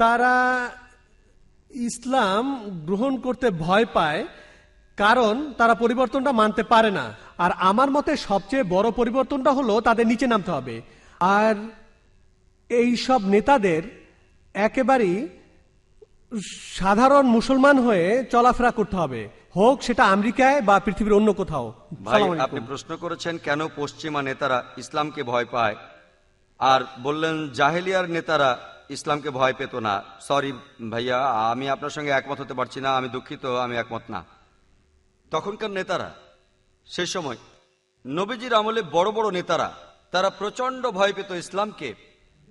তারা ইসলাম গ্রহণ করতে ভয় পায়, কারণ তারা পরিবর্তনটা মানতে পারে না। আর আমার মতে সবচেয়ে বড় পরিবর্তনটা হলো তাদের নিচে নামতে হবে। আর এই সব নেতাদের একেবারেই সাধারণ মুসলমান হয়ে চলাফেরা করতে হবে, হোক সেটা আমেরিকায় বা পৃথিবীর অন্য কোথাও। ভাই, আপনি প্রশ্ন করেছেন কেন পশ্চিমা নেতারা ইসলামকে ভয় পায়, আর বললেন জাহেলিয়ার নেতারা ইসলামকে ভয় পেত না। সরি ভাইয়া, আমি আপনার সঙ্গে একমত হতে পারছি না, আমি দুঃখিত, আমি একমত না। তখনকার নেতারা, সে সময় নবীজির আমলে বড় বড় নেতারা, তারা প্রচন্ড ভয় পেত ইসলামকে।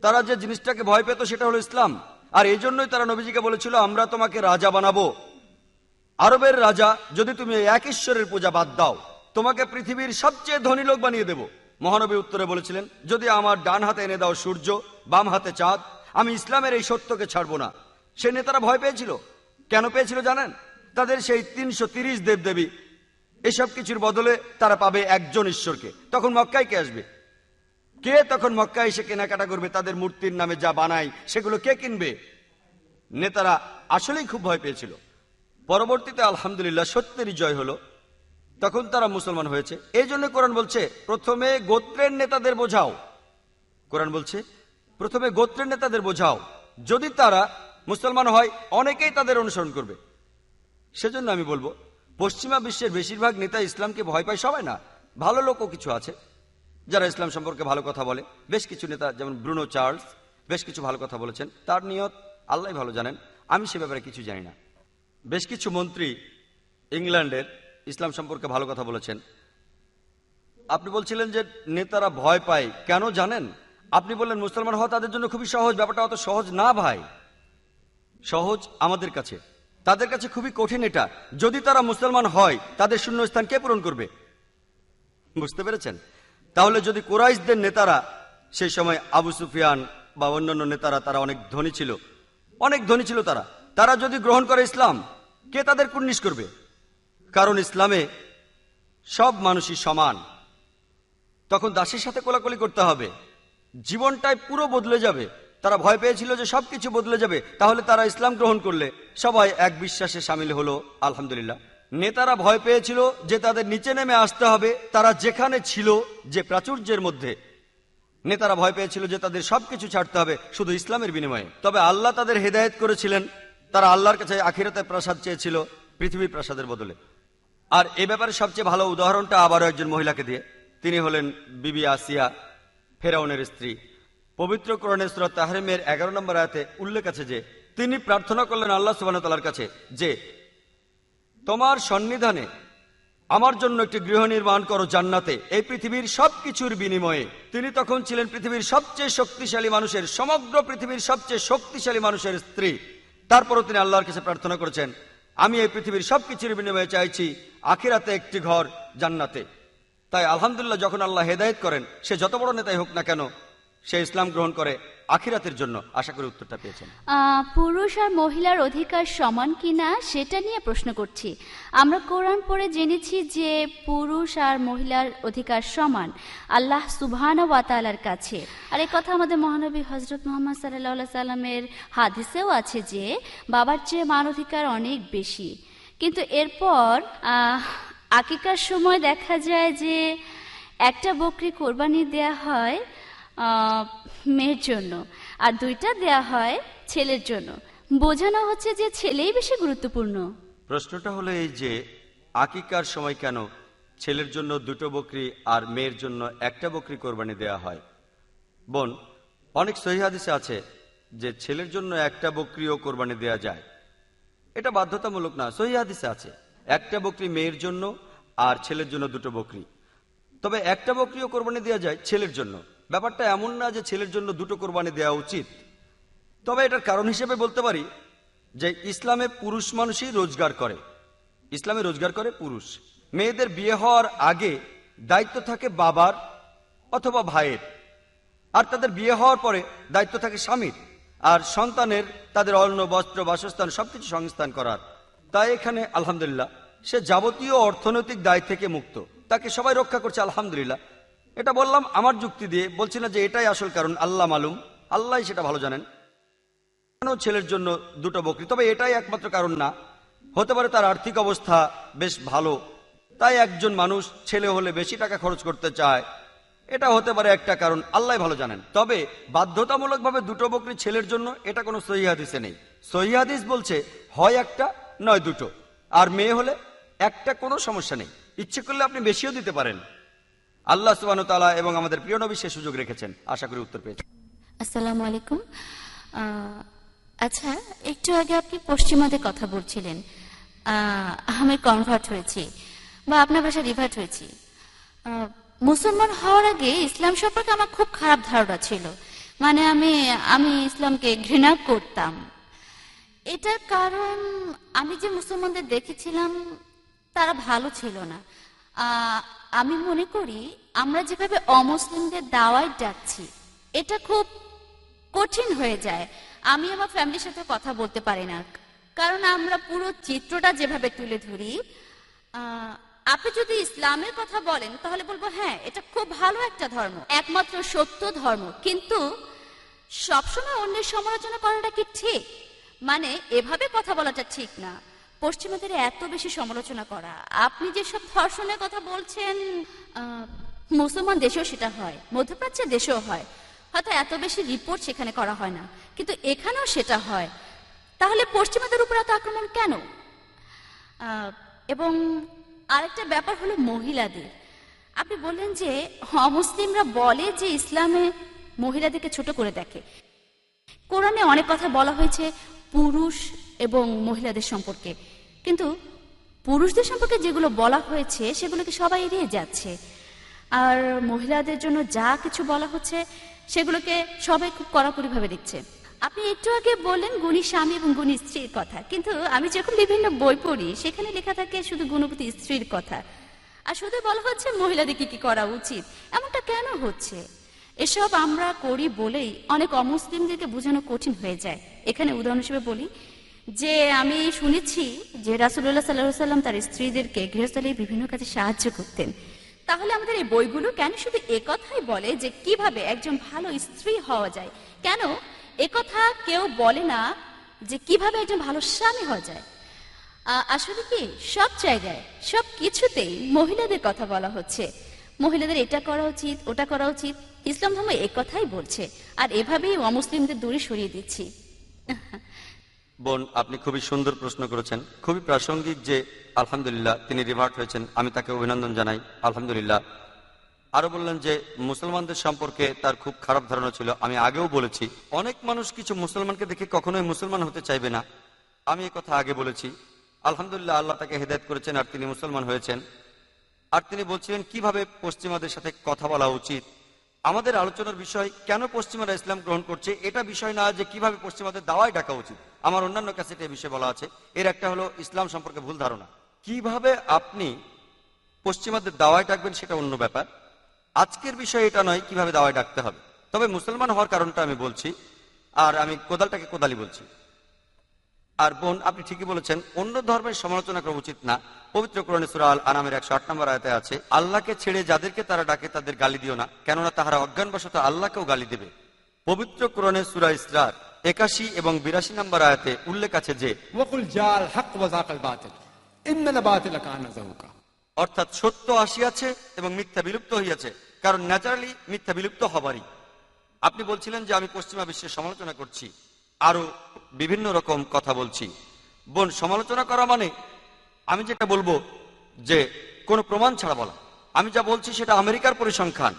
তারা যে জিনিসটাকে ভয় পেত সেটা হলো ইসলাম। আর এই জন্যই তারা নবীজিকে বলেছিল, আমরা তোমাকে রাজা বানাবো, আরবের রাজা, যদি তুমি এক ঈশ্বরের পূজা বাদ দাও, তোমাকে পৃথিবীর সবচেয়ে ধনী লোক বানিয়ে দেব। মহানবী উত্তরে বলেছিলেন, যদি আমার ডান হাতে এনে দাও সূর্য, বাম হাতে চাঁদ, আমি ইসলামের এই সত্যকে ছাড়বো না। সে নেতারা ভয় পেয়েছিল। কেন পেয়েছিল জানেন? তাদের সেই 330 দেবদেবী, এসব কিছুর বদলে তারা পাবে একজন ঈশ্বরকে। তখন মক্কায় কে আসবে? কে তখন মক্কায় এসে কেনাকাটা করবে? তাদের মূর্তির নামে যা বানায় সেগুলো কে কিনবে? নেতারা আসলেই খুব ভয় পেয়েছিল। পরবর্তীতে আলহামদুলিল্লাহ সত্যেরই জয় হলো, তখন তারা মুসলমান হয়েছে। এই জন্য কোরআন বলছে প্রথমে গোত্রের নেতাদের বোঝাও। কোরআন বলছে প্রথমে গোত্রের নেতাদের বোঝাও, যদি তারা মুসলমান হয় অনেকেই তাদের অনুসরণ করবে। সেজন্য আমি বলবো, পশ্চিমা বিশ্বের বেশিরভাগ নেতা ইসলামকে ভয় পায় সবাই না, ভালো লোকও কিছু আছে যারা ইসলাম সম্পর্কে ভালো কথা বলে। বেশ কিছু নেতা, যেমন ব্রুনো চার্লস, বেশ কিছু ভালো কথা বলেছেন। তার নিয়ত আল্লাহ ভালো জানেন, আমি সে ব্যাপারে কিছু জানি না। বেশ কিছু মন্ত্রী ইংল্যান্ডের ইসলাম সম্পর্কে ভালো কথা বলেছেন। আপনি বলছিলেন যে নেতারা ভয় পায় কেন জানেন? আপনি বললেন মুসলমান হওয়া তাদের জন্য খুবই সহজ। ব্যাপারটা অত সহজ না ভাই। সহজ আমাদের কাছে, তাদের কাছে খুবই কঠিন এটা। যদি তারা মুসলমান হয়, তাদের শূন্যস্থান কে পূরণ করবে? বুঝতে পেরেছেন? তাহলে যদি কুরাইশদের নেতারা, সেই সময় আবু সুফিয়ান বা অন্যান্য নেতারা, তারা অনেক ধনী ছিল, অনেক ধনী ছিল, তারা যদি গ্রহণ করে ইসলাম, কে তাদের কুর্নিশ করবে? কারণ ইসলামে সব মানুষই সমান। তখন দাসের সাথে কোলাকুলি করতে হবে, জীবনটাই পুরো বদলে যাবে। তারা ভয় পেয়েছিল যে সবকিছু বদলে যাবে। তাহলে তারা ইসলাম গ্রহণ করলে সবাই এক বিশ্বাসে সামিল হলো। আলহামদুলিল্লাহ। নেতারা ভয় পেয়েছিল যে তাদের নিচে নেমে আসতে হবে, তারা যেখানে ছিল, যে প্রাচুর্যের মধ্যে। নেতারা ভয় পেয়েছিল যে তাদের সবকিছু ছাড়তে হবে শুধু ইসলামের বিনিময়ে। তবে আল্লাহ তাদের হেদায়েত করেছিলেন। তারা আল্লাহর কাছে আখিরাতের প্রাসাদ চেয়েছিল পৃথিবীর প্রাসাদের বদলে। আর এ ব্যাপারে সবচেয়ে ভালো উদাহরণটা আবারও একজন মহিলাকে দিয়ে। তিনি হলেন বিবি আসিয়া, ফেরাউনের স্ত্রী। পবিত্র কোরআনে সূরা তাহরিমের 11 নম্বর আয়াতে উল্লেখ আছে যে তিনি প্রার্থনা করলেন আল্লাহ সুবহানাহু ওয়া তাআলার কাছে যে তোমার সন্নিধানে আমার জন্য একটি গৃহ নির্মাণ করো জান্নাতে, এই পৃথিবীর সবকিছুর বিনিময়ে। তিনি তখন ছিলেন পৃথিবীর সবচেয়ে শক্তিশালী মানুষের, সমগ্র পৃথিবীর সবচেয়ে শক্তিশালী মানুষের স্ত্রী। তারপরও তিনি আল্লাহর কাছে প্রার্থনা করেছেন, আমি এই পৃথিবীর সবকিছুর বিনিময়ে চাইছি আখিরাতে একটি ঘর জান্নাতে। তাই আলহামদুলিল্লাহ, যখন আল্লাহ হেদায়েত করেন, সে যত বড় নেতাই হোক না কেন, সে ইসলাম গ্রহণ করে আখিরাতের জন্য। আশা করি উত্তরটা পেয়েছেন। পুরুষ আর মহিলার অধিকার সমান কিনা সেটা নিয়ে প্রশ্ন করছি। আমরা কোরআন পড়ে জেনেছি যে পুরুষ আর মহিলার অধিকার সমান আল্লাহ সুবহানাহু ওয়া তাআলার কাছে। আর এই কথা আমাদের মহানবী হযরত মুহাম্মদ সাল্লাল্লাহু আলাইহি সাল্লামের হাদিসেও আছে যে বাবার চেয়ে মার অধিকার অনেক বেশি। কিন্তু এরপর আকিকার সময় দেখা যায় যে একটা বকরি কোরবানি দেয়া হয় মেয়ের জন্য, আর 2টা দেয়া হয় ছেলের জন্য। বোঝানো হচ্ছে যে ছেলেই বেশি গুরুত্বপূর্ণ। প্রশ্নটা হলো এই যে আকিকার সময় কেন ছেলের জন্য 2টো বকরি আর মেয়ের জন্য একটা বকরি কোরবানি দেয়া হয়? বোন, অনেক সহিহ হাদিসে আছে যে ছেলের জন্য একটা বকরিও কোরবানি দেয়া যায়। এটা বাধ্যতামূলক না, সহিহ হাদিসে আছে একটা বকরি মেয়ের জন্য আর ছেলের জন্য 2টো বকরি। তবে একটা বকরিও কোরবানি দেওয়া যায় ছেলের জন্য। ব্যাপারটা এমন না যে ছেলের জন্য 2টো কোরবানি দেওয়া উচিত। তবে এটার কারণ হিসেবে বলতে পারি যে ইসলামে পুরুষ মানুষই রোজগার করে, ইসলামে রোজগার করে পুরুষ। মেয়েদের বিয়ে হওয়ার আগে দায়িত্ব থাকে বাবার অথবা ভাইয়ের, আর তাদের বিয়ে হওয়ার পরে দায়িত্ব থাকে স্বামীর আর সন্তানের, তাদের অন্ন বস্ত্র বাসস্থান সবকিছু সংস্থান করার। তাই এখানে আলহামদুলিল্লাহ সে যাবতীয় অর্থনৈতিক দায় থেকে মুক্ত, তাকে সবাই রক্ষা করছে আলহামদুলিল্লাহ। এটা বললাম আমার যুক্তি দিয়ে, বলছি না যে এটাই আসল কারণ। আল্লাহ মালুম, আল্লাহ সেটা ভালো জানেন। কেন ছেলের জন্য দুটো বকরি? তবে এটাই একমাত্র কারণ না, হতে পারে তার আর্থিক অবস্থা বেশ ভালো, তাই একজন মানুষ ছেলে হলে বেশি টাকা খরচ করতে চায়, এটা হতে পারে একটা কারণ, আল্লাহ ভালো জানেন। তবে বাধ্যতামূলকভাবে দুটো বকরি ছেলের জন্য এটা কোনো সহিহ হাদিসে নেই। সহিহ হাদিস বলছে হয় একটা নয় দুটো, আর মেয়ে হলে একটা, কোনো সমস্যা নেই, ইচ্ছে করলে আপনি বেশিও দিতে পারেন। আল্লাহ সুবহানাহু ওয়া তাআলা এবং আমাদের প্রিয় নবী সে সুযোগ রেখেছেন। আশা করি উত্তর পেয়েছেন। আসসালামু আলাইকুম। আচ্ছা, একটু আগে আপনি পশ্চিমাদের কথা বলছিলেন। আমি কনভার্ট হয়েছি বা আপনার বাসায় রিভার্ট হয়েছি। মুসলমান হওয়ার আগে ইসলাম সম্পর্কে আমার খুব খারাপ ধারণা ছিল, মানে আমি ইসলামকে ঘৃণা করতাম। এটার কারণ আমি যে মুসলমানদের দেখেছিলাম তারা ভালো ছিল না। আমি মনে করি আমরা যেভাবে অমুসলিমদের দাওয়াত ডাকছি এটা খুব কঠিন হয়ে যায়। আমি আমার ফ্যামিলির সাথে কথা বলতে পারি না, কারণ আমরা পুরো চিত্রটা যেভাবে তুলে ধরি। আপনি যদি ইসলামের কথা বলেন তাহলে বলবো হ্যাঁ, এটা খুব ভালো একটা ধর্ম, একমাত্র সত্য ধর্ম, কিন্তু সবসময় অন্যের সমালোচনা করাটা কি ঠিক? মানে এভাবে কথা বলাটা ঠিক না। পশ্চিমাদের এত বেশি সমালোচনা করা, আপনি যেসব ধর্ষণের কথা বলছেন, মুসলমান দেশেও সেটা হয়, মধ্যপ্রাচ্যের দেশেও হয়, হয়তো এত বেশি রিপোর্ট সেখানে করা হয় না, কিন্তু এখানেও সেটা হয়। তাহলে পশ্চিমাদের উপর এত আক্রমণ কেন? এবং আরেকটা ব্যাপার হলো মহিলাদের। আপনি বললেন যে অমুসলিমরা বলে যে ইসলামে মহিলাদেরকে ছোট করে দেখে। কোরআনে অনেক কথা বলা হয়েছে পুরুষ এবং মহিলাদের সম্পর্কে, কিন্তু পুরুষদের সম্পর্কে যেগুলো বলা হয়েছে সেগুলোকে সবাই এড়িয়ে যাচ্ছে, আর মহিলাদের জন্য যা কিছু বলা হচ্ছে সেগুলোকে সবাই খুব কড়াকড়িভাবে দেখছে। আপনি একটু আগে বললেন গুণী স্বামী এবং গুণী স্ত্রীর কথা, কিন্তু আমি যখন বিভিন্ন বই পড়ি সেখানে লেখা থাকে শুধু গুণবতী স্ত্রীর কথা, আর শুধু বলা হচ্ছে মহিলাদেরকে কি করা উচিত। এমনটা কেন হচ্ছে? এসব আমরা করি বলেই অনেক অমুসলিমদেরকে বোঝানো কঠিন হয়ে যায়। এখানে উদাহরণ হিসেবে বলি যে আমি শুনেছি যে রাসূলুল্লাহ সাল্লাল্লাহু আলাইহি ওয়াসাল্লাম তার স্ত্রীদেরকে গৃহস্থালির বিভিন্ন কাজে সাহায্য করতেন। তাহলে আমাদের এই বইগুলো কেন শুধু একথাই বলে যে কিভাবে একজন ভালো স্ত্রী হওয়া যায়? কেন একথা কেউ বলে না যে কিভাবে একজন ভালো স্বামী হওয়া যায়? আসলে কি সব জায়গায় সব কিছুতেই মহিলাদের কথা বলা হচ্ছে, মহিলাদের এটা করা উচিত ওটা করা উচিত। ইসলাম ধর্ম একথাই বলছে, আর এভাবেই অমুসলিমদের দূরে সরিয়ে দিচ্ছি। বোন, আপনি খুবই সুন্দর প্রশ্ন করেছেন, খুবই প্রাসঙ্গিক যে আলহামদুলিল্লাহ তিনি রিভার্ট হয়েছেন, আমি তাকে অভিনন্দন জানাই, আলহামদুলিল্লাহ। আরো বললেন যে মুসলমানদের সম্পর্কে তার খুব খারাপ ধারণা ছিল। আমি আগেও বলেছি অনেক মানুষ কিছু মুসলমানকে দেখে কখনোই মুসলমান হতে চাইবে না, আমি এই কথা আগে বলেছি। আলহামদুলিল্লাহ আল্লাহ তাকে হেদায়েত করেছেন আর তিনি মুসলমান হয়েছেন। আর তিনি বলছিলেন কিভাবে পশ্চিমাদের সাথে কথা বলা উচিত। আমাদের আলোচনার বিষয় কেন পশ্চিমারা ইসলাম গ্রহণ করছে, এটা বিষয় না যে কিভাবে পশ্চিমাদের দাওয়ায় ডাকা উচিত। আমার অন্যান্য ক্যাসেটে এই বিষয়ে বলা আছে। এর একটা হলো ইসলাম সম্পর্কে ভুল ধারণা। কিভাবে আপনি পশ্চিমাদের দাওয়ায় ডাকবেন সেটা অন্য ব্যাপার, আজকের বিষয় এটা নয় কিভাবে দাওয়ায় ডাকতে হবে। তবে মুসলমান হওয়ার কারণটা আমি বলছি, আর আমি কোদালটাকে কোদালি বলছি। আর বোন, আপনি ঠিকই বলেছেন, অন্য ধর্মের সমালোচনা করা উচিত না। পবিত্র কোরআনে সূরা আল আনামের 108 নম্বর আয়াতে আছে, আল্লাহকে ছেড়ে যাদেরকে তারা ডাকে তাদের গালি দিও না, কেননা তাহারা অজ্ঞানবশত আল্লাহকেও গালি দেবে। পবিত্র কোরআনে সূরা ইসরার 81 এবং 82 নম্বর আয়াতে উল্লেখ আছে যে ওয়াকুল জাল হক ওয়া যাকাল বাতিল ইন্নাল বাতিলা কানা যাহুকা, অর্থাৎ সত্য আসিয়াছে এবং মিথ্যা বিলুপ্ত হইয়াছে, কারণ ন্যাচারালি মিথ্যা বিলুপ্ত হবারই। আপনি বলছিলেন যে আমি পশ্চিমা বিশ্বের সমালোচনা করছি, আরো বিভিন্ন রকম কথা বলছি। বোন, সমালোচনা করা মানে আমি যেটা বলবো যে কোনো প্রমাণ ছাড়া বলা। আমি যা বলছি সেটা আমেরিকার পরিসংখ্যান,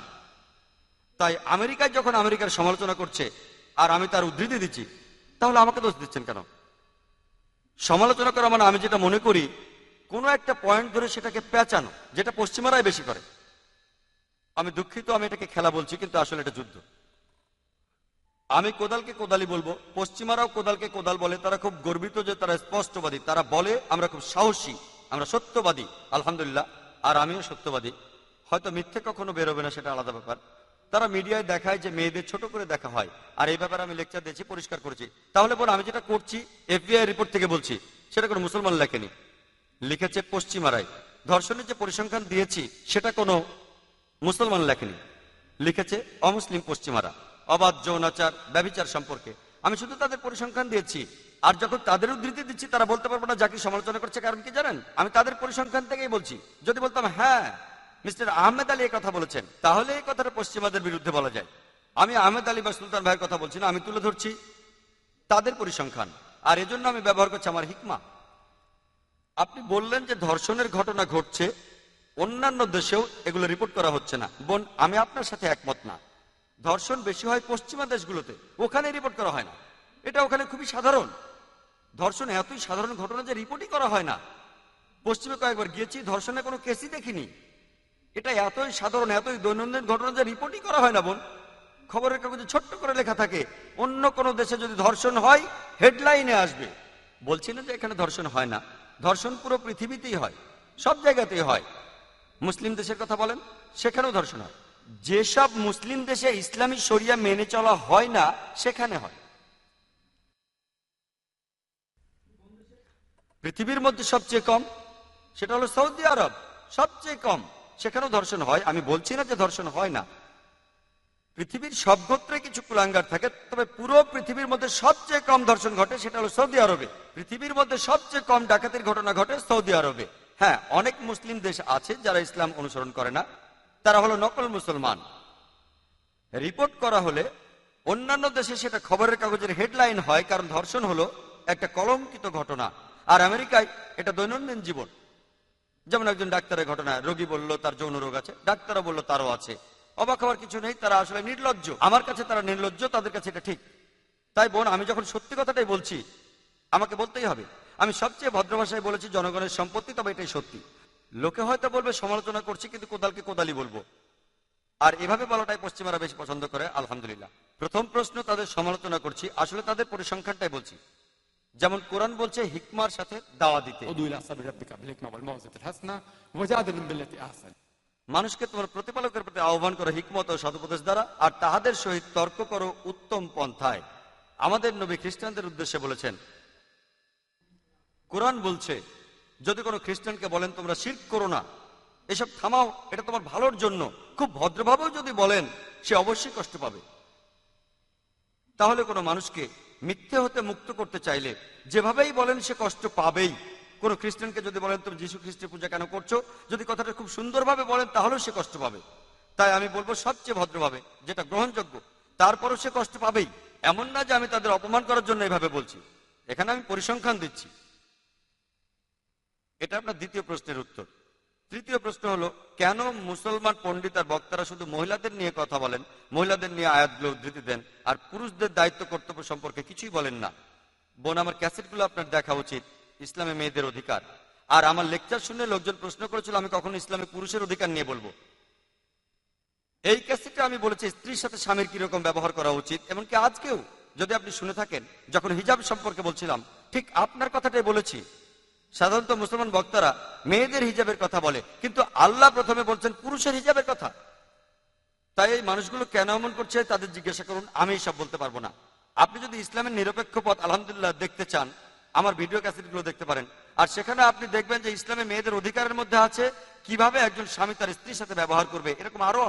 তাই আমেরিকায় যখন আমেরিকার সমালোচনা করছে আর আমি তার উদ্ধৃতি দিচ্ছি, তাহলে আমাকে দোষ দিচ্ছেন কেন? সমালোচনা করা মানে আমি যেটা মনে করি কোনো একটা পয়েন্ট ধরে সেটাকে পেঁচানো, যেটা পশ্চিমারাই বেশি করে। আমি দুঃখিত, আমি এটাকে খেলা বলছি, কিন্তু আসলে এটা যুদ্ধ। আমি কোদালকে কোদালি বলবো, পশ্চিমারাও কোদালকে কোদাল বলে। তারা খুব গর্বিত যে তারা স্পষ্টবাদী, তারা বলে আমরা খুব সাহসী, আমরা সত্যবাদী, আলহামদুলিল্লাহ। আর আমিও সত্যবাদী, হয়তো মিথ্যে কখনো বেরোবে না, সেটা আলাদা ব্যাপার। তারা মিডিয়ায় দেখায় যে মেয়েদের ছোট করে দেখা হয়, আর এই ব্যাপারে আমি লেকচার দিয়েছি, পরিষ্কার করেছি। তাহলে বল আমি যেটা করছি FBI রিপোর্ট থেকে বলছি, সেটা কোনো মুসলমান লেখেনি, লিখেছে পশ্চিমারাই। ধর্ষণের যে পরিসংখ্যান দিয়েছি সেটা কোনো মুসলমান লেখেনি, লিখেছে অমুসলিম পশ্চিমারা। অবাধ যৌনাচার ব্যভিচার সম্পর্কে আমি শুধু তাদের পরিসংখ্যান দিয়েছি। আর যখন তাদের উদ্ধৃতি দিচ্ছি তারা বলতে পারবো না জাকির সমালোচনা করছে, কারণ কি জানেন, আমি তাদের পরিসংখ্যান থেকেই বলছি। যদি বলতাম হ্যাঁ মিস্টার আহমেদ আলী এই কথা বলেছেন, তাহলে এই কথাটা পশ্চিমাদের বিরুদ্ধে বলা যায়। আমি আহমেদ আলী বা সুলতান ভাইয়ের কথা বলছি না, আমি তুলে ধরছি তাদের পরিসংখ্যান, আর এজন্য আমি ব্যবহার করছি আমার হিকমা। আপনি বললেন যে ধর্ষণের ঘটনা ঘটছে, অন্যান্য দেশেও এগুলো রিপোর্ট করা হচ্ছে না। বোন, আমি আপনার সাথে একমত না। ধর্ষণ বেশি হয় পশ্চিমা দেশগুলোতে, ওখানে রিপোর্ট করা হয় না। এটা ওখানে খুবই সাধারণ। ধর্ষণ এতই সাধারণ ঘটনা যে রিপোর্টই করা হয় না। পশ্চিমে কয়েকবার গিয়েছি, ধর্ষণের কোনো কেসই দেখিনি। এটা এতই সাধারণ, এতই দৈনন্দিন ঘটনা যে রিপোর্টই করা হয় না। বোন, খবরের কাগজে ছোট্ট করে লেখা থাকে, অন্য কোনো দেশে যদি ধর্ষণ হয় হেডলাইনে আসবে। বলছি না যে এখানে ধর্ষণ হয় না, ধর্ষণ পুরো পৃথিবীতেই হয়, সব জায়গাতেই হয়। মুসলিম দেশের কথা বলেন, সেখানেও ধর্ষণ হয়। যেসব মুসলিম দেশে ইসলামী শরিয়া মেনে চলা হয় না সেখানে হয়। পৃথিবীর মধ্যে সবচেয়ে কম সেটা হলো সৌদি আরব, সবচেয়ে কম, সেখানেও ধর্ষণ হয়। আমি বলছি না যে ধর্ষণ হয় না। পৃথিবীর সব গোত্রে কিছু কুলাঙ্গার থাকে, তবে পুরো পৃথিবীর মধ্যে সবচেয়ে কম ধর্ষণ ঘটে সেটা হলো সৌদি আরবে। পৃথিবীর মধ্যে সবচেয়ে কম ডাকাতির ঘটনা ঘটে সৌদি আরবে। হ্যাঁ, অনেক মুসলিম দেশ আছে যারা ইসলাম অনুসরণ করে না, তারা হলো নকল মুসলমান। রিপোর্ট করা হলে অন্যান্য দেশে সেটা খবরের কাগজের হেডলাইন হয়, কারণ ধর্ষণ হলো একটা কলঙ্কিত ঘটনা। আর আমেরিকায় এটা দৈনন্দিন জীবন। যেমন একজন ডাক্তারের ঘটনা, রোগী বলল তার যৌন রোগ আছে, ডাক্তারও বলল তারও আছে। অবাক হওয়ার কিছু নেই, তারা আসলে নির্লজ্জ। আমার কাছে তারা নির্লজ্জ, তাদের কাছে এটা ঠিক। তাই বোন, আমি যখন সত্যি কথাটাই বলছি আমাকে বলতেই হবে। আমি সবচেয়ে ভদ্র ভাষায় বলেছি জনগণের সম্পত্তি, তবে এটাই সত্যি। লোকে হয়তো বলবে সমালোচনা করছি, কিন্তু কোদালকে কোদালি বলবো। আর এভাবে বলাটাই পশ্চিমারা বেশি পছন্দ করে, আলহামদুলিল্লাহ। প্রথম প্রশ্ন, তাদের সমালোচনা করছি, আসলে তাদের পরিসংখ্যানটাই বলছি। যেমন কোরআন বলছে হিকমার সাথে দাওয়া দিতে, ادعو الى سبيل ربك بالحكمه والموعظه الحسنه وجادلهم بالتي احسن। মানুষকে তোমার প্রতিপালকের প্রতি আহ্বান করো হিকমত ও সদুপদেশ দ্বারা, আর তাহাদের সহিত তর্ক করো উত্তম পন্থায়। আমাদের নবী খ্রিস্টানদের উদ্দেশ্যে বলেছেন। কোরআন বলছে যদি কোনো খ্রিস্টানকে বলেন তোমরা শিরক করো না, এসব থামাও, এটা তোমার ভালোর জন্য, খুব ভদ্রভাবেও যদি বলেন সে অবশ্যই কষ্ট পাবে। তাহলে কোনো মানুষকে মিথ্যে হতে মুক্ত করতে চাইলে যেভাবেই বলেন সে কষ্ট পাবেই। কোনো খ্রিস্টানকে যদি বলেন তুমি যীশু খ্রিস্টের পূজা কেন করছো, যদি কথাটা খুব সুন্দরভাবে বলেন তাহলেও সে কষ্ট পাবে। তাই আমি বলবো সবচেয়ে ভদ্রভাবে, যেটা গ্রহণযোগ্য, তারপরও সে কষ্ট পাবেই। এমন না যে আমি তাদের অপমান করার জন্য এভাবে বলছি, এখানে আমি পরিসংখ্যান দিচ্ছি। এটা আপনার দ্বিতীয় প্রশ্নের উত্তর। তৃতীয় প্রশ্ন হলো, কেন মুসলমান পণ্ডিত আর বক্তারা শুধু মহিলাদের নিয়ে কথা বলেন, মহিলাদের নিয়ে আয়াতগুলো উদ্ধৃতি দেন, আর পুরুষদের দায়িত্ব কর্তব্য সম্পর্কে কিছুই বলেন না? বোন, আমার ক্যাসেটগুলো আপনার দেখা উচিত, ইসলামে মেয়েদের অধিকার। আর আমার লেকচার শুনে লোকজন প্রশ্ন করেছিল আমি কখনো ইসলামে পুরুষের অধিকার নিয়ে বলবো। এই ক্যাসেটে আমি বলেছি স্ত্রীর সাথে স্বামীর কিরকম ব্যবহার করা উচিত। এমনকি আজকেও যদি আপনি শুনে থাকেন, যখন হিজাব সম্পর্কে বলছিলাম ঠিক আপনার কথাটাই বলেছি। সাধারণত মুসলমান বক্তারা মেয়েদের হিজাবের কথা বলে, কিন্তু আল্লাহ প্রথমে বলছেন পুরুষের হিজাবের কথা। তাই এই মানুষগুলো কেন এমন করছে তাদের জিজ্ঞাসা করুন, আমি সব বলতে পারবো না। আপনি যদি ইসলামের নিরপেক্ষ পথ আলহামদুলিল্লাহ দেখতে চান, আমার ভিডিও ক্যাসেটগুলো দেখতে পারেন। আর সেখানে আপনি দেখবেন যে ইসলামে মেয়েদের অধিকারের মধ্যে আছে কিভাবে একজন স্বামী তার স্ত্রীর সাথে ব্যবহার করবে। এরকম আরো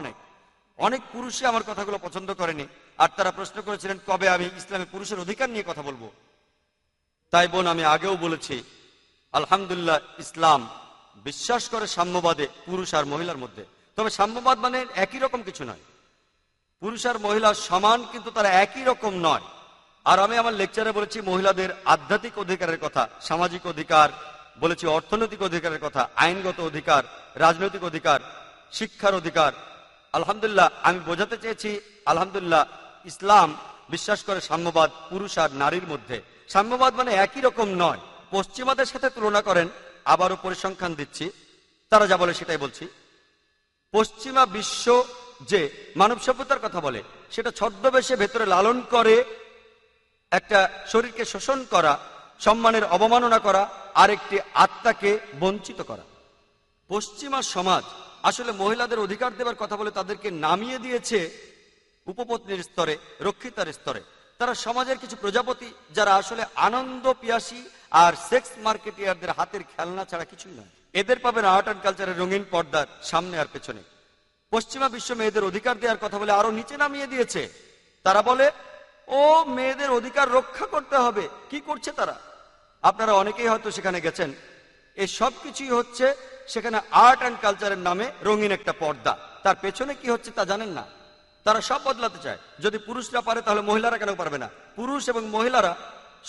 অনেক পুরুষই আমার কথাগুলো পছন্দ করেনি, আর তারা প্রশ্ন করেছিলেন কবে আমি ইসলামে পুরুষের অধিকার নিয়ে কথা বলবো। তাই বোন, আমি আগেও বলেছি আলহামদুলিল্লাহ ইসলাম বিশ্বাস করে সাম্যবাদে পুরুষ আর মহিলার মধ্যে। তবে সাম্যবাদ মানে একই রকম কিছু নয়। পুরুষ আর মহিলা সমান, কিন্তু তারা একই রকম নয়। আর আমি আমার লেকচারে বলেছি মহিলাদের আধ্যাত্মিক অধিকারের কথা, সামাজিক অধিকার বলেছি, অর্থনৈতিক অধিকারের কথা, আইনগত অধিকার, রাজনৈতিক অধিকার, শিক্ষার অধিকার। আলহামদুলিল্লাহ আমি বোঝাতে চেয়েছি আলহামদুলিল্লাহ ইসলাম বিশ্বাস করে সাম্যবাদ পুরুষ আর নারীর মধ্যে। সাম্যবাদ মানে একই রকম নয়। পশ্চিমাদের সাথে তুলনা করেন, আবারও পরিসংখ্যান দিচ্ছি, তারা যা বলে সেটাই বলছি। পশ্চিমা বিশ্ব যে মানব সভ্যতার কথা বলে, সেটা ছদ্মবেশে ভেতরে লালন করে একটা শরীরকে শোষণ করা, সম্মানের অবমাননা করা, আর একটি আত্মাকে বঞ্চিত করা। পশ্চিমা সমাজ আসলে মহিলাদের অধিকার দেবার কথা বলে তাদেরকে নামিয়ে দিয়েছে উপপত্নীর স্তরে, রক্ষিতার স্তরে। তারা সমাজের কিছু প্রজাপতি যারা আসলে আনন্দ পিয়াসী আর সেক্স মার্কেটিয়ারদের হাতের খেলনা ছাড়া কিছুই নয়। এদের পাবেন আর্ট অ্যান্ড কালচারের রঙিন পর্দার সামনে আর পেছনে। পশ্চিমা বিশ্ব মেয়েদের অধিকার দেওয়ার কথা বলে আরো নিচে নামিয়ে দিয়েছে। তারা বলে ও মেয়েদের অধিকার রক্ষা করতে হবে। কি করছে তারা? আপনারা অনেকেই হয়তো সেখানে গেছেন। এই সব কিছুই হচ্ছে সেখানে আর্ট অ্যান্ড কালচারের নামে রঙিন একটা পর্দা। তার পেছনে কি হচ্ছে তা জানেন না। তারা সব বদলাতে চায়। যদি পুরুষরা পারে তাহলে মহিলারা কেন পারবে না? পুরুষ এবং মহিলারা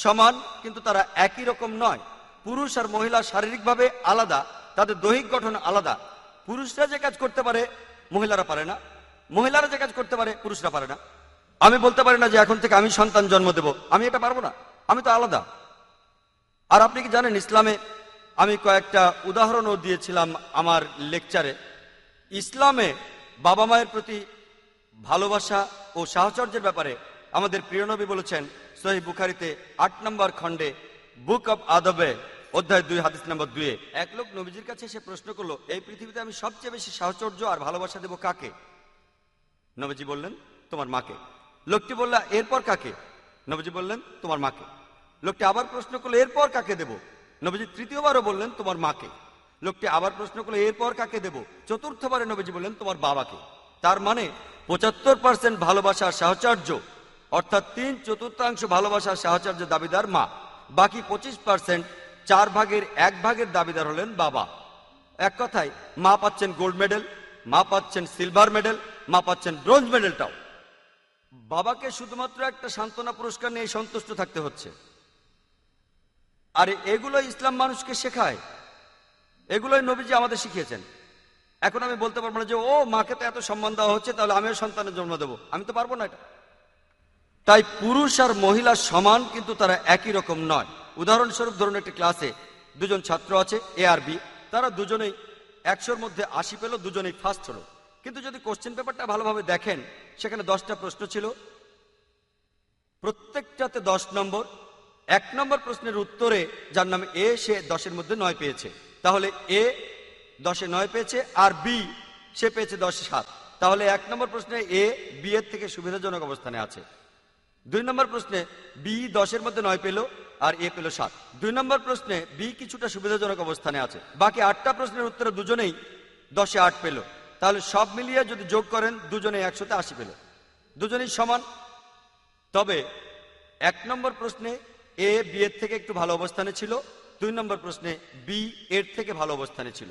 সমান, কিন্তু তারা একই রকম নয়। পুরুষ আর মহিলা শারীরিকভাবে আলাদা, তাদের দৈহিক গঠন আলাদা। পুরুষরা যে কাজ করতে পারে মহিলারা পারে না, মহিলারা যে কাজ করতে পারে পুরুষরা পারে না। আমি বলতে পারি না যে এখন থেকে আমি সন্তান জন্ম দেব, আমি এটা পারবো না, আমি তো আলাদা। আর আপনি কি জানেন, ইসলামে আমি কয়েকটা উদাহরণও দিয়েছিলাম আমার লেকচারে। ইসলামে বাবা মায়ের প্রতি ভালোবাসা ও সাহচর্যের ব্যাপারে আমাদের প্রিয় নবী বলেছেন সহিহ বুখারীতে ৮ নম্বর খণ্ডে বুক অব আদবে অধ্যায় ২ হাদিস নম্বর ২-এ এক লোক নবীজির কাছে এসে প্রশ্ন করলো, এই পৃথিবীতে আমি সবচেয়ে বেশি সাহচর্য আর ভালোবাসা দেব কাকে? নবীজি বললেন, তোমার মাকে। লোকটি বলল, এরপর কাকে? নবীজি বললেন, তোমার মাকে। লোকটি আবার প্রশ্ন করলো, এরপর কাকে দেব? নবীজি তৃতীয়বারও বললেন, তোমার মাকে। লোকটি আবার প্রশ্ন করলো, এরপর কাকে দেব? চতুর্থবারে নবীজি বললেন, তোমার বাবাকে। তার মানে ৭৫% ভালোবাসার সাহচর্য, অর্থাৎ ৩/৪ ভালোবাসার সাহচর্য দাবিদার মা। বাকি 25%, 1/4 দাবিদার হলেন বাবা। এক কথায় মা পাচ্ছেন গোল্ড মেডেল, মা পাচ্ছেন সিলভার মেডেল, মা পাচ্ছেন ব্রোঞ্জ মেডেলটাও। বাবাকে শুধুমাত্র একটা সান্ত্বনা পুরস্কার নিয়ে সন্তুষ্ট থাকতে হচ্ছে। আর এগুলো ইসলাম মানুষকে শেখায়, এগুলোই নবীজি আমাদের শিখিয়েছেন। এখন আমি বলতে পারবো না যে ও মাকে তো এত সম্মান দেওয়া হচ্ছে, তাহলে আমিও সন্তানের জন্ম দেবো। আমি তো পারবো না এটা। তাই পুরুষ আর মহিলা সমান, কিন্তু তারা একই রকম নয়। উদাহরণস্বরূপ ধরুন, একটি ক্লাসে দুজন ছাত্র আছে, এ আর বি। তারা দুজনেই 100-র মধ্যে 80 পেল, দুজনেই ফার্স্ট হলো। কিন্তু যদি কোশ্চেন পেপারটা ভালোভাবে দেখেন, সেখানে 10টা প্রশ্ন ছিল, প্রত্যেকটাতে 10 নম্বর। 1 নম্বর প্রশ্নের উত্তরে যার নাম এ, সে 10-এর মধ্যে 9 পেয়েছে। তাহলে এ 10-এ 9 পেয়েছে, আর বি সে পেয়েছে 10-এ 7। তাহলে 1 নম্বর প্রশ্নে এ বি এর থেকে সুবিধাজনক অবস্থানে আছে। 2 নম্বর প্রশ্নে বি 10-এর মধ্যে 9 পেল, আর এ পেল 7। 2 নম্বর প্রশ্নে বি কিছুটা সুবিধাজনক অবস্থানে আছে। বাকি 8টা প্রশ্নের উত্তরে দুজনেই 10-এ 8 পেল। তাহলে সব মিলিয়ে যদি যোগ করেন, দুজনে 100-তে 80 পেল, দুজনেই সমান। তবে 1 নম্বর প্রশ্নে এ বি এর থেকে একটু ভালো অবস্থানে ছিল, 2 নম্বর প্রশ্নে বি এর থেকে ভালো অবস্থানে ছিল।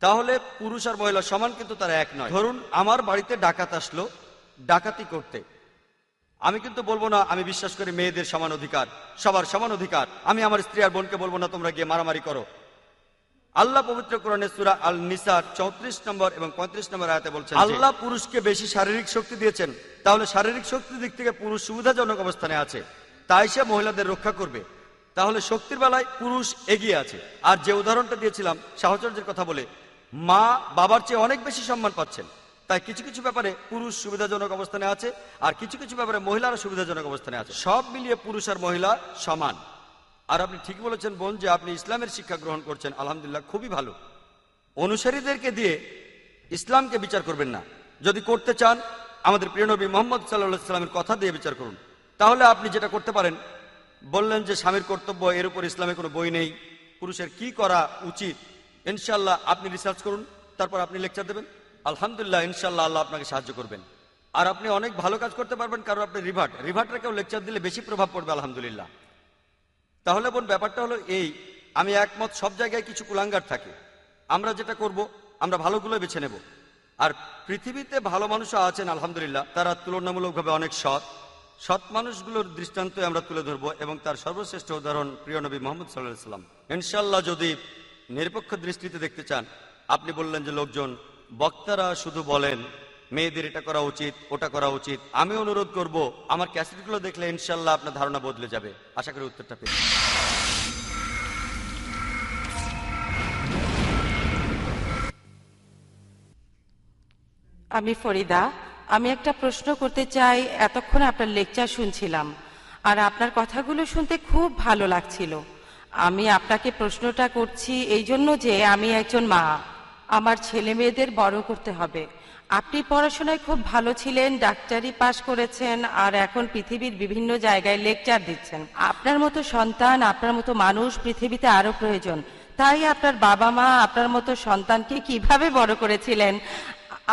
তাহলে পুরুষ আর মহিলা সমান, কিন্তু তারা এক নয়। ধরুন আমার বাড়িতে ডাকাত আসলো ডাকাতি করতে। আমি কিন্তু বলবো না আমি বিশ্বাস করি মেয়েদের সমান অধিকার, সবার সমান অধিকার। আমি আমার স্ত্রী আর বোনকে বলবো না তোমরা গিয়ে মারামারি করো। আল্লাহ পবিত্র কোরআনে সূরা আল নিসার 34 নম্বর এবং 35 নম্বর আয়াতে বলছেন, আল্লাহ পুরুষকে বেশি শারীরিক শক্তি দিয়েছেন, তাহলে শারীরিক শক্তির দিক থেকে পুরুষ সুবিধাজনক অবস্থানে আছে, তাই সে মহিলাদের রক্ষা করবে। তাহলে শক্তির বেলায় পুরুষ এগিয়ে আছে। আর যে উদাহরণটা দিয়েছিলাম সাহচর্যের কথা বলে, মা বাবার চেয়ে অনেক বেশি সম্মান পাচ্ছেন। তাই কিছু কিছু ব্যাপারে পুরুষ সুবিধাজনক অবস্থানে আছে, আর কিছু কিছু ব্যাপারে মহিলারা সুবিধাজনক অবস্থানে আছে। সব মিলিয়ে পুরুষ আর মহিলা সমান। আর আপনি ঠিক বলেছেন বোন, যে আপনি ইসলামের শিক্ষা গ্রহণ করছেন, আলহামদুলিল্লাহ, খুবই ভালো। অনুসারীদেরকে দিয়ে ইসলামকে বিচার করবেন না। যদি করতে চান, আমাদের প্রিয় নবী মুহাম্মদ সাল্লাল্লাহু আলাইহি ওয়াসাল্লামের কথা দিয়ে বিচার করুন। তাহলে আপনি যেটা করতে পারেন, বললেন যে স্বামীর কর্তব্য, এর উপর ইসলামে কোনো বই নেই, পুরুষের কি করা উচিত, ইনশাল্লাহ আপনি রিসার্চ করুন, তারপর আপনি লেকচার দেবেন। আলহামদুলিল্লাহ, ইনশাল্লাহ আল্লাহ আপনাকে সাহায্য করবেন। আর আপনি অনেক ভালো কাজ করতে পারবেন, কারণ আপনি রিভার্টে কেউ লেকচার দিলে বেশি প্রভাব পড়বে, আলহামদুলিল্লাহ। তাহলে বোন, ব্যাপারটা হলো এই, আমি একমত, সব জায়গায় কিছু কুলাঙ্গার থাকে। আমরা যেটা করব, আমরা ভালোগুলো বেছে নেব। আর পৃথিবীতে ভালো মানুষও আছেন, আলহামদুলিল্লাহ, তারা তুলনামূলকভাবে অনেক সৎ মানুষগুলোর দৃষ্টান্ত আমরা তুলে ধরবো, এবং তার সর্বশ্রেষ্ঠ উদাহরণ প্রিয় নবী মুহাম্মদ সাল্লাল্লাহু আলাইহি ওয়াসাল্লাম। ইনশাআল্লাহ যদি নিরপেক্ষ দৃষ্টিতে দেখতে চান, আপনি বললেন যে লোকজন বক্তারা শুধু বলেন মেয়েদের এটা করা উচিত, ওটা করা উচিত। আমি অনুরোধ করব, আমার ক্যাসেটগুলো দেখলে ইনশাআল্লাহ আপনার ধারণা বদলে যাবে। আশা করি উত্তরটা পেয়ে। আমি ফরিদা। আমি একটা প্রশ্ন করতে চাই। এতক্ষণ আপনার লেকচার শুনছিলাম, আর আপনার কথাগুলো শুনতে খুব ভালো লাগছিল। আমি আপনাকে প্রশ্নটা করছি এই জন্য যে আমি একজন মা, আমার ছেলে মেয়েদের বড় করতে হবে। আপনি পড়াশোনায় খুব ভালো ছিলেন, ডাক্তারি পাশ করেছেন, আর এখন পৃথিবীর বিভিন্ন জায়গায় লেকচার দিচ্ছেন। আপনার মতো সন্তান, আপনার মতো মানুষ পৃথিবীতে আরো প্রয়োজন। তাই আপনার বাবা মা আপনার মতো সন্তানকে কিভাবে বড় করেছিলেন,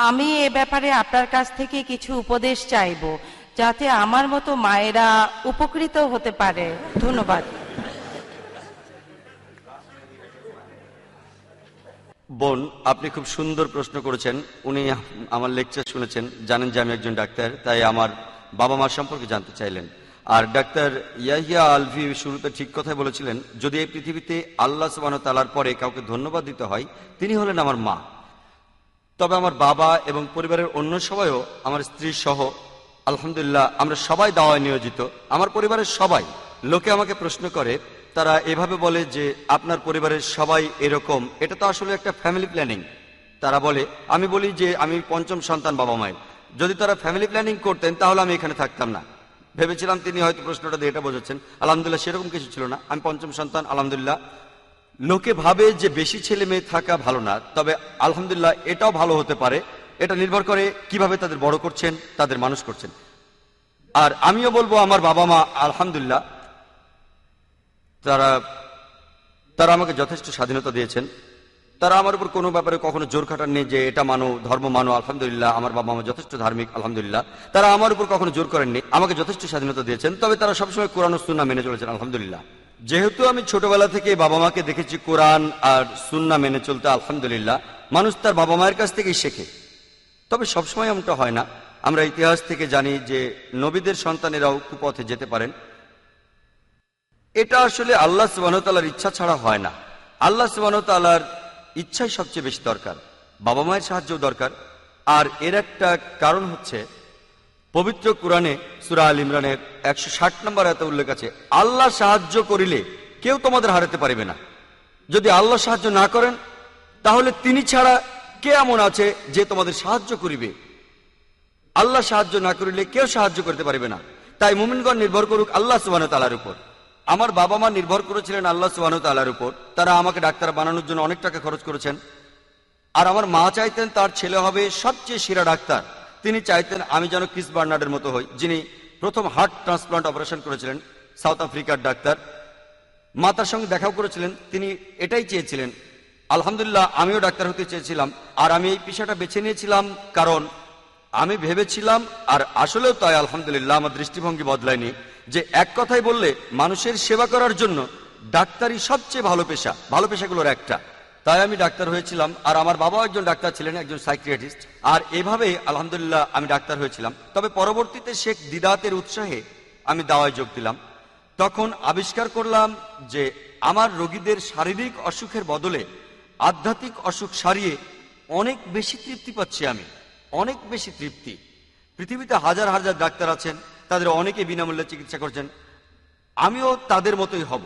আমি এ ব্যাপারে আপনার কাছ থেকে কিছু উপদেশ চাইব। যাতে আমার মতো মায়েরা উপকৃত হতে পারে? ধন্যবাদ। বোন, আপনি খুব সুন্দর প্রশ্ন করেছেন। উনি আমার লেকচার শুনেছেন, জানেন যে আমি একজন ডাক্তার, তাই আমার বাবা মা সম্পর্কে জানতে চাইলেন। আর ডাক্তার ইয়াহিয়া আলভি শুরুতে ঠিক কথাই বলেছিলেন, যদি এই পৃথিবীতে আল্লাহ সুবহানাহু ওয়া তাআলার পরে কাউকে ধন্যবাদ দিতে হয়, তিনি হলেন আমার মা। তবে আমার বাবা এবং পরিবারের অন্য সবাইও, আমার স্ত্রী সহ আলহামদুলিল্লাহ আমরা সবাই দাওয়ায় নিয়োজিত। আমার পরিবারের সবাই। লোকে আমাকে প্রশ্ন করে, তারা এভাবে বলে যে আপনার পরিবারের সবাই এরকম, এটা তো আসলে একটা ফ্যামিলি প্ল্যানিং। তারা বলে, আমি বলি যে আমি পঞ্চম সন্তান বাবা মায়ের। যদি তারা ফ্যামিলি প্ল্যানিং করতেন তাহলে আমি এখানে থাকতাম না। ভেবেছিলাম তিনি হয়তো প্রশ্নটা দিয়ে এটা বোঝাচ্ছেন। আলহামদুলিল্লাহ সেরকম কিছু ছিল না, আমি পঞ্চম সন্তান আলহামদুলিল্লাহ। লোকে ভাবে যে বেশি ছেলে মেয়ে থাকা ভালো না, তবে আলহামদুলিল্লাহ এটাও ভালো হতে পারে। এটা নির্ভর করে কিভাবে তাদের বড় করছেন, তাদের মানুষ করছেন। আর আমিও বলবো আমার বাবা মা আলহামদুলিল্লাহ তারা আমাকে যথেষ্ট স্বাধীনতা দিয়েছেন। তারা আমার উপর কোনো ব্যাপারে কখনো জোর খাটাননি যে এটা মানো, ধর্ম মানো। আলহামদুলিল্লাহ আমার বাবা মা যথেষ্ট ধার্মিক। আলহামদুলিল্লাহ তারা আমার উপর কখনো জোর করেননি, আমাকে যথেষ্ট স্বাধীনতা দিয়েছেন। তবে তারা সবসময় কোরআন ও সুন্নাহ মেনে চলেছেন আলহামদুলিল্লাহ। যেহেতু আমি ছোটবেলা থেকে বাবা মাকে দেখেছি কোরআন আর সুন্নাহ মেনে চলতে, আলহামদুলিল্লাহ মানুষ তার বাবা মায়ের কাছ থেকেই শেখে। তবে সবসময় এমনটা হয় না। আমরা ইতিহাস থেকে জানি যে নবীদের সন্তানেরাও কুপথে যেতে পারেন। এটা আসলে আল্লাহ সুবহানাহু ওয়া তাআলার ইচ্ছা ছাড়া হয় না। আল্লাহ সুবহানাহু ওয়া তাআলার ইচ্ছাই সবচেয়ে বেশি দরকার, বাবা মায়ের সাহায্য দরকার। আর এর একটা কারণ হচ্ছে পবিত্র কুরআনে সূরা আল ইমরানের 160 নম্বর আয়াতে উল্লেখ আছে, আল্লাহ সাহায্য করিলে কেউ তোমাদের হারাতে পারবে না। যদি আল্লাহ সাহায্য না করেন তাহলে তিনি ছাড়া কে এমন আছে যে তোমাদের সাহায্য করিবে? আল্লাহ সাহায্য না করিলে কেউ সাহায্য করতে পারবে না। তাই মুমিনগণ নির্ভর করুক আল্লাহ সুবহানাহু ওয়া তাআলার উপর। আমার বাবা মা নির্ভর করেছিলেন আল্লাহ সুবহানাহু ওয়া তাআলার উপর। তারা আমাকে ডাক্তার বানানোর জন্য অনেক টাকা খরচ করেছেন। আর আমার মা চাইতেন তার ছেলে হবে সবচেয়ে সেরা ডাক্তার। তিনি চাইতেন আমি যেন ক্রিস বার্নার্ডের মতো হই, যিনি প্রথম হার্ট ট্রান্সপ্লান্ট অপারেশন করেছিলেন, সাউথ আফ্রিকার ডাক্তার। মা তার সঙ্গে দেখাও করেছিলেন, তিনি এটাই চেয়েছিলেন। আলহামদুলিল্লাহ আমিও ডাক্তার হতে চেয়েছিলাম। আর আমি এই পেশাটা বেছে নিয়েছিলাম কারণ আমি ভেবেছিলাম, আর আসলেও তাই আলহামদুলিল্লাহ আমার দৃষ্টিভঙ্গি বদলায়নি, যে এক কথাই বললে মানুষের সেবা করার জন্য ডাক্তারই সবচেয়ে ভালো পেশা, ভালো পেশাগুলোর একটা। তাই আমি ডাক্তার হয়েছিলাম। আর আমার বাবাও একজন ডাক্তার ছিলেন, একজন সাইকিয়াট্রিস্ট। আর এভাবেই আলহামদুলিল্লাহ আমি ডাক্তার হয়েছিলাম। তবে পরবর্তীতে শেখ দিদাতের উৎসাহে আমি দাওয়ায় যোগ দিলাম। তখন আবিষ্কার করলাম যে আমার রোগীদের শারীরিক অসুখের বদলে আধ্যাত্মিক অসুখ সারিয়ে অনেক বেশি তৃপ্তি পাচ্ছি আমি, অনেক বেশি তৃপ্তি। পৃথিবীতে হাজার হাজার ডাক্তার আছেন, তাদের অনেকে বিনামূল্যে চিকিৎসা করছেন, আমিও তাদের মতোই হব।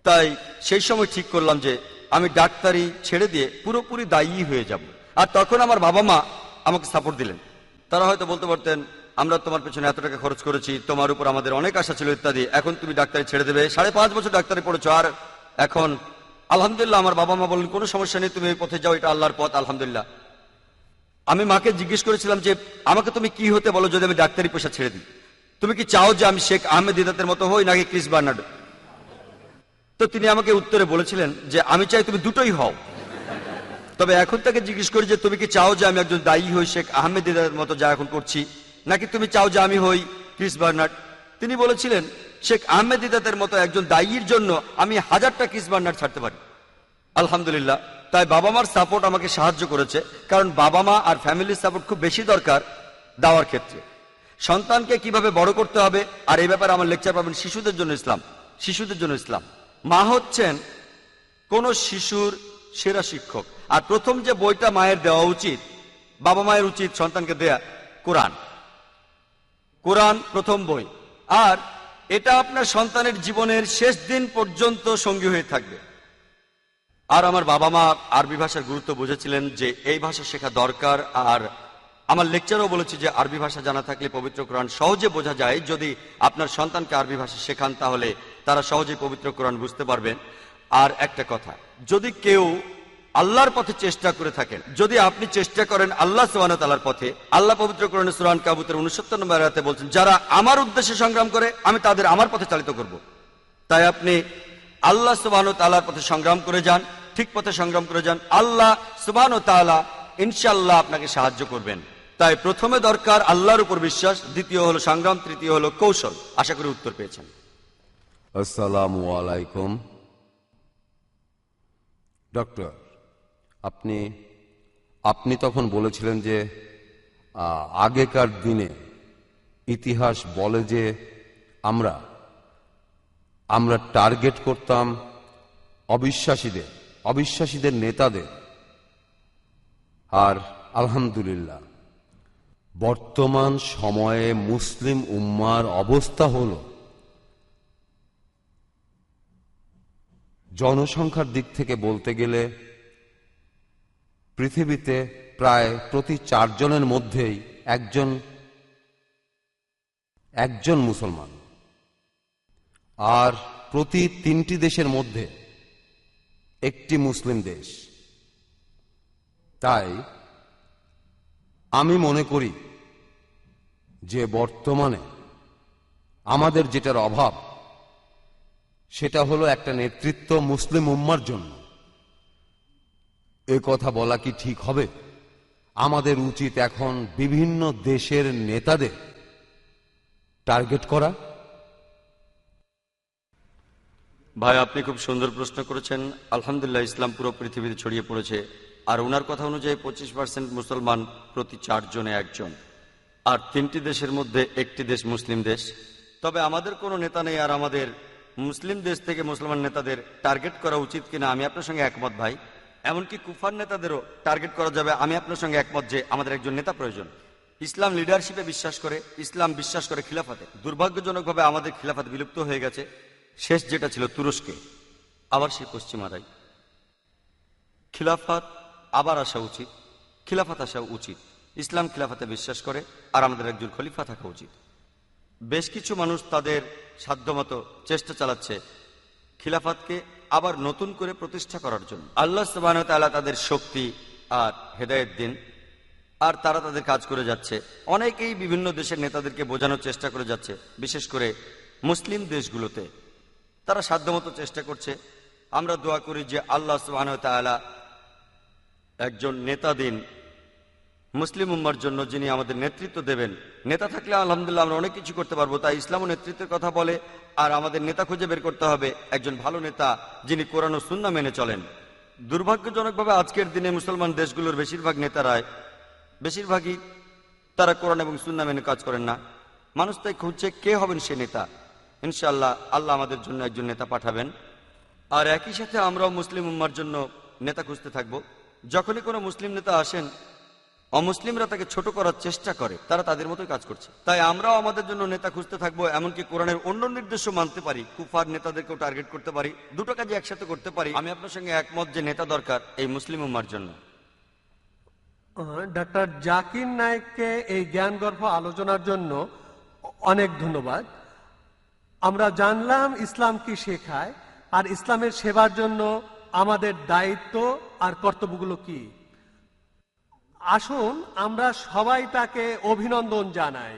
তাই সেই সময় ঠিক করলাম যে আমি ডাক্তারি ছেড়ে দিয়ে পুরোপুরি দায়ী হয়ে যাব। আর তখন আমার বাবা মা আমাকে সাপোর্ট দিলেন। তারা হয়তো বলতে পারতেন, আমরা তোমার পেছনে এত টাকা খরচ করেছি, তোমার উপর আমাদের অনেক আশা ছিল ইত্যাদি, এখন তুমি ডাক্তারি ছেড়ে দেবে, 5.5 বছর ডাক্তারি পড়েছো, আর এখন আলহামদুলিল্লাহ আমার বাবা মা বললেন কোনো সমস্যা নেই, তুমি এই পথে যাও, এটা আল্লাহর পথ। আলহামদুলিল্লাহ আমি মাকে জিজ্ঞেস করেছিলাম যে আমাকে তুমি কি হতে বলো যদি আমি ডাক্তারি পেশা ছেড়ে দিই? তুমি কি চাও যে আমি শেখ আহমেদ দিদাতের মতো হই নাকি ক্রিস বার্নার্ড? তো তিনি আমাকে উত্তরে বলেছিলেন যে আমি চাই তুমি দুটোই হও। তবে এখন তাকে জিজ্ঞেস করি যে তুমি কি চাও যে আমি একজন দায়ী হই শেখ আহমেদ দিদাতের মতো যা এখন করছি, নাকি তুমি চাও যে আমি হই ক্রিস বার্নার্ড? তিনি বলেছিলেন শেখ আহমেদ দিদাতের মতো একজন দায়ীর জন্য আমি 1000টা ক্রিস বার্নার্ড ছাড়তে পারি। আলহামদুলিল্লাহ তাই বাবা মার সাপোর্ট আমাকে সাহায্য করেছে, কারণ বাবা মা আর ফ্যামিলির সাপোর্ট খুব বেশি দরকার দাওয়ার ক্ষেত্রে। সন্তানকে কিভাবে বড় করতে হবে, আর এই ব্যাপারে আমার লেকচার পাবেন শিশুদের জন্য ইসলাম। শিশুদের জন্য ইসলাম, মা হচ্ছেন কোন শিশুর সেরা শিক্ষক। আর প্রথম যে বইটা মায়ের দেওয়া উচিত, বাবা মায়ের উচিত সন্তানকে দেয়া কোরআন। কোরআন প্রথম বই, আর এটা আপনার সন্তানের জীবনের শেষ দিন পর্যন্ত সঙ্গী হয়ে থাকবে। আর আমার বাবা মা আরবি ভাষার গুরুত্ব বুঝেছিলেন যে এই ভাষা শেখা দরকার। আর আমার লেকচারও বলেছি যে আরবি ভাষা জানা থাকলে পবিত্র কোরআন সহজে বোঝা যায়। যদি আপনার সন্তানকে আরবি ভাষা শেখান তাহলে তারা সহজেই পবিত্র কোরআন বুঝতে পারবেন। আর একটা কথা, যদি কেউ আল্লাহর পথে চেষ্টা করে থাকেন, যদি আপনি চেষ্টা করেন আল্লাহ সুবহানাহু ওয়া তাআলার পথে, আল্লাহ পবিত্র কোরআনে সূরা আনকাবুতের 69 নম্বর আয়াতে বলছেন, যারা আমার উদ্দেশ্যে সংগ্রাম করে আমি তাদের আমার পথে চালিত করব। তাই আপনি আল্লাহ সুবহানাহু ওয়া তাআলার পথে সংগ্রাম করে যান, ঠিক পথে সংগ্রাম করে যান। আল্লাহ সুবহানাহু ওয়া তাআলা ইনশাআল্লাহ আপনাকে সাহায্য করবেন। তাই প্রথমে দরকার আল্লাহর উপর বিশ্বাস, দ্বিতীয় হলো সংগ্রাম, তৃতীয় হলো কৌশল। আশা করি উত্তর পেয়েছেন। আসসালামু আলাইকুম। ডক্টর, আপনি তখন বলেছিলেন যে আগেকার দিনে ইতিহাস বলে যে আমরা টার্গেট করতাম অবিশ্বাসীদের নেতাদের। আর আলহামদুলিল্লাহ বর্তমান সময়ে মুসলিম উম্মার অবস্থা হলো জনসংখ্যার দিক থেকে বলতে গেলে পৃথিবীতে প্রায় প্রতি 4 জনের মধ্যেই একজন মুসলমান, আর প্রতি 3টি দেশের মধ্যে একটি মুসলিম দেশ। তাই আমি মনে করি যে বর্তমানে আমাদের যেটার অভাব সেটা হলো একটা নেতৃত্ব মুসলিম উম্মার জন্য। এ কথা বলা কি ঠিক হবে? আমাদের উচিত এখন বিভিন্ন দেশের নেতাদের টার্গেট করা। ভাই, আপনি খুব সুন্দর প্রশ্ন করেছেন। আলহামদুলিল্লাহ, ইসলাম পুরো পৃথিবীতে ছড়িয়ে পড়েছে, আর ওনার কথা অনুযায়ী 25% মুসলমান প্রতি 4 জনে একজন, আর 3টি দেশের মধ্যে একটি দেশ মুসলিম দেশ। তবে আমাদের কোনো নেতা নেই, আর আমাদের মুসলিম দেশ থেকে মুসলমান নেতাদের টার্গেট করা উচিত কিনা আমি আপনার সঙ্গে একমত ভাই। এমনকি কুফার নেতাদেরও টার্গেট করা যাবে। আমি আপনার সঙ্গে একমত যে আমাদের একজন নেতা প্রয়োজন। ইসলাম লিডারশিপে বিশ্বাস করে, ইসলাম বিশ্বাস করে খিলাফাতে। দুর্ভাগ্যজনকভাবে আমাদের খিলাফাত বিলুপ্ত হয়ে গেছে। শেষ যেটা ছিল তুরস্কে, আবার সেই পশ্চিমারাই। খিলাফাত আবার আসা উচিত, খিলাফাত আসা উচিত। ইসলাম খিলাফাতে বিশ্বাস করে, আর আমাদের একজন খলিফা থাকা উচিত। বেশ কিছু মানুষ তাদের সাধ্যমতো চেষ্টা চালাচ্ছে খিলাফাতকে আবার নতুন করে প্রতিষ্ঠা করার জন্য। আল্লাহ সুবহানাহু ওয়া তাআলা তাদের শক্তি আর হেদায়েত দিন, আর তারা তাদের কাজ করে যাচ্ছে। অনেকেই বিভিন্ন দেশের নেতাদেরকে বোঝানোর চেষ্টা করে যাচ্ছে, বিশেষ করে মুসলিম দেশগুলোতে তারা সাধ্যমতো চেষ্টা করছে। আমরা দোয়া করি যে আল্লাহ সুবহানাহু ওয়া তাআলা একজন নেতা দিন মুসলিম উম্মার জন্য, যিনি আমাদের নেতৃত্ব দেবেন। নেতা থাকলে আলহামদুলিল্লাহ আমরা অনেক কিছু করতে পারবো। তাই ইসলামও নেতৃত্বের কথা বলে, আর আমাদের নেতা খুঁজে বের করতে হবে একজন ভালো নেতা, যিনি কোরআন ও সুন্নাহ মেনে চলেন। দুর্ভাগ্যজনকভাবে আজকের দিনে মুসলমান দেশগুলোর বেশিরভাগই তারা কোরআন এবং সুন্নাহ মেনে কাজ করেন না। মানুষ তাই খুঁজছে কে হবেন সে নেতা। ইনশাআল্লাহ আল্লাহ আমাদের জন্য একজন নেতা পাঠাবেন, আর একই সাথে আমরাও মুসলিম উম্মার জন্য নেতা খুঁজতে থাকবো। যখনই কোনো মুসলিম নেতা আসেন, অমুসলিমরা তাকে ছোট করার চেষ্টা করে, তারা তাদের মতোই কাজ করছে। তাই আমরাও আমাদের জন্য নেতা খুঁজতে থাকবো। এমনকি কোরআনের অন্য নির্দেশও মানতে পারি, কুফার নেতাদেরকেও টার্গেট করতে পারি, দুটো কাজে একসাথে করতে পারি। আমি আপনার সঙ্গে একমত যে নেতা দরকার এই মুসলিম উম্মার জন্য। ডক্টর জাকির নায়েককে এই জ্ঞানগর্ভ আলোচনার জন্য অনেক ধন্যবাদ। আমরা জানলাম ইসলাম কি শেখায়, আর ইসলামের সেবার জন্য আমাদের দায়িত্ব আর কর্তব্যগুলো কি। আসুন আমরা সবাই তাকে অভিনন্দন জানাই।